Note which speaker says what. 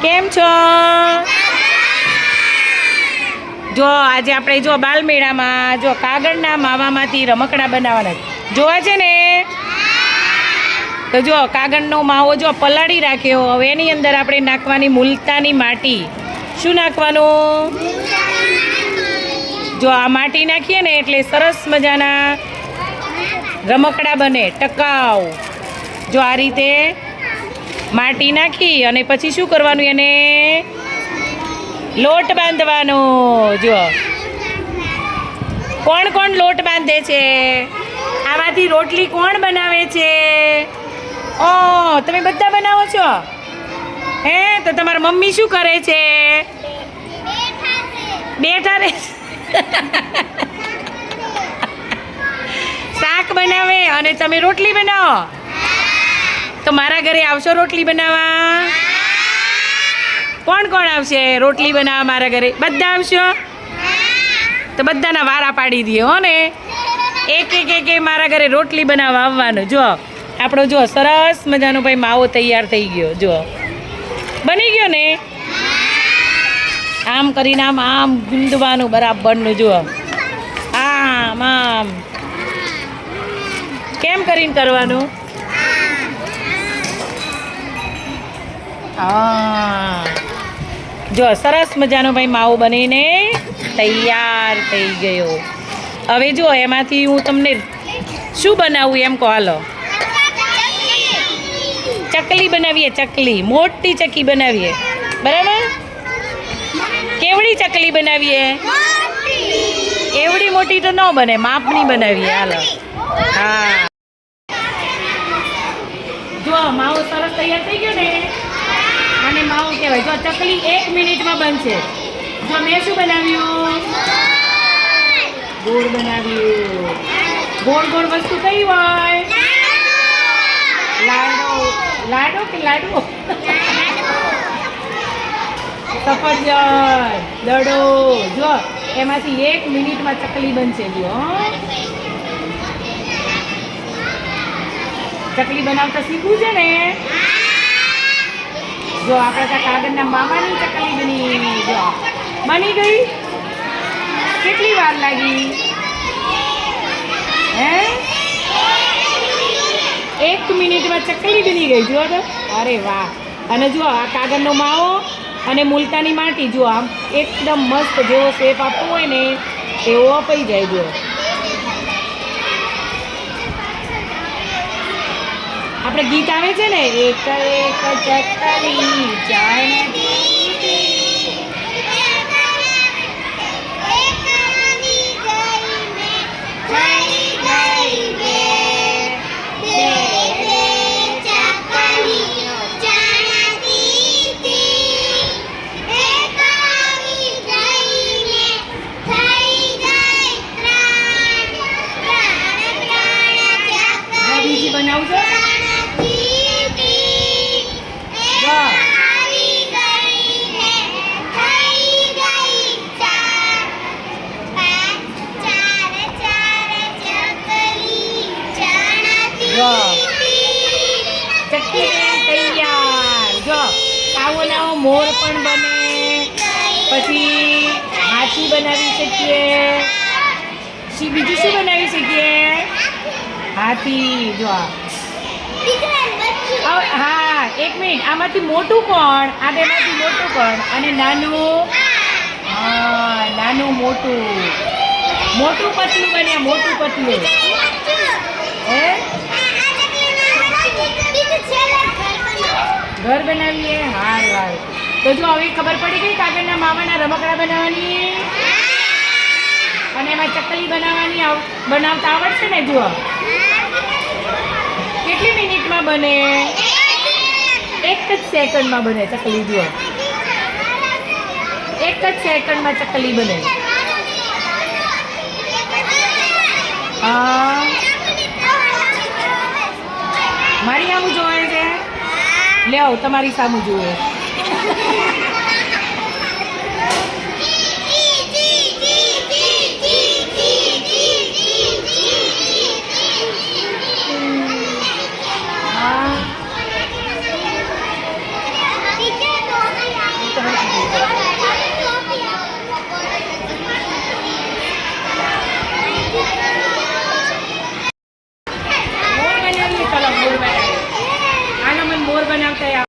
Speaker 1: કેમ છો? જો આજે આપણે જો બાલમેળામાં જો કાગળના માવામાંથી રમકડા બનાવવાના જોવા છે ને. તો જો કાગળનો માવો જો પલાળી રાખ્યો, હવે એની અંદર આપણે નાખવાની મુલતાની માટી. શું નાખવાનું? જો આ માટી નાખીએ ને એટલે સરસ મજાના રમકડા બને, ટકાઉ. જો આ રીતે માટી નાખી અને પછી શું કરવાનું, એને લોટ બાંધવાનો. જો કોણ કોણ લોટ બાંધે છે? આમાંથી રોટલી કોણ બનાવે છે? ઓ, તમે બધા બનાવો છો? હે, તો તમારા મમ્મી શું કરે છે? બેઠા રે. શાક બનાવે અને તમે રોટલી બનાવો. તો મારા ઘરે આવશો રોટલી બનાવવા? કોણ કોણ આવશે રોટલી બનાવવા મારા ઘરે? બધા આવશો? તો બધાના વારા પાડી દઈએ હો ને. એક એક એક મારા ઘરે રોટલી બનાવવા આવવાનું. જો આપણો જો સરસ મજાનો ભાઈ માવો તૈયાર થઈ ગયો. જો બની ગયો ને. આમ કરીને આમ ગુંદવાનું બરાબરનું. જુઓ આમ આમ કેમ કરીને કરવાનું? હા, જો સરસ મજાનો ભાઈ માવો બનીને તૈયાર થઈ ગયો. હવે જો એમાંથી હું તમને શું બનાવું એમ કહો. હાલો, ચકલી બનાવીએ. ચકલી, મોટી ચક્કી બનાવીએ. બરાબર? કેવડી ચકલી બનાવીએ? એવડી મોટી તો ન બને, માપની બનાવીએ. હાલો. હા, જો માવો સરસ તૈયાર થઈ ગયો ને. આને માવો કહેવાય. જો ચકલી 1 મિનિટમાં બનશે. જો મેં શું બનાવ્યું? ગોળ બનાવ્યું. ગોળ ગોળ વસ્તુ કઈ હોય? લાડો. લાડો કે લાડવો? સફરજન, દડો. જો એમાંથી 1 મિનિટમાં ચકલી બનશે. જો ચકલી બનાવતા શીખવું છે ને. જો આપણે ત્યાં કાગળના માવાની ચકલી બની. જો બની ગઈ. કેટલી વાર લાગી? હે, 1 મિનિટમાં ચકલી બની ગઈ. જુઓ તો, અરે વાહ. અને જુઓ આ કાગળનો માવો અને મુલતાની માટી. જુઓ આમ એકદમ મસ્ત જેવો શેપ આપવો હોય ને એવો અપાઈ જાય. જુઓ આપણે ગીત આવે છે ને, એક એક ચકલી જાણતી. બીજી બનાવું છો? ચક્કી તૈયાર. જો આવો ને આવો મોર પણ બને. પછી હાથી બનાવી શકીએ. બીજું શું બનાવી શકીએ? હાથી. જો હા, 1 મિનિટ. આમાંથી મોટું કોણ? આ બેમાંથી મોટું કોણ? અને નાનું? હા, નાનું મોટું. મોટું પતલું બને. મોટું પતલું. હે, ઘર બનાવીએ. હાર હાર. તો જો હવે ખબર પડી ગઈ કાગળના માવાના રમકડા બનાવવાની અને એમાં ચકલી બનાવવાની. બનાવતા આવડશે ને? જુઓ કેટલી મિનિટમાં બને? 1 જ સેકન્ડમાં બને ચકલી. જુઓ 1 જ સેકન્ડમાં ચકલી બને. હા, મારી સામું જોવે છે? લે આવો, તમારી સામું જોવે. બનાવતા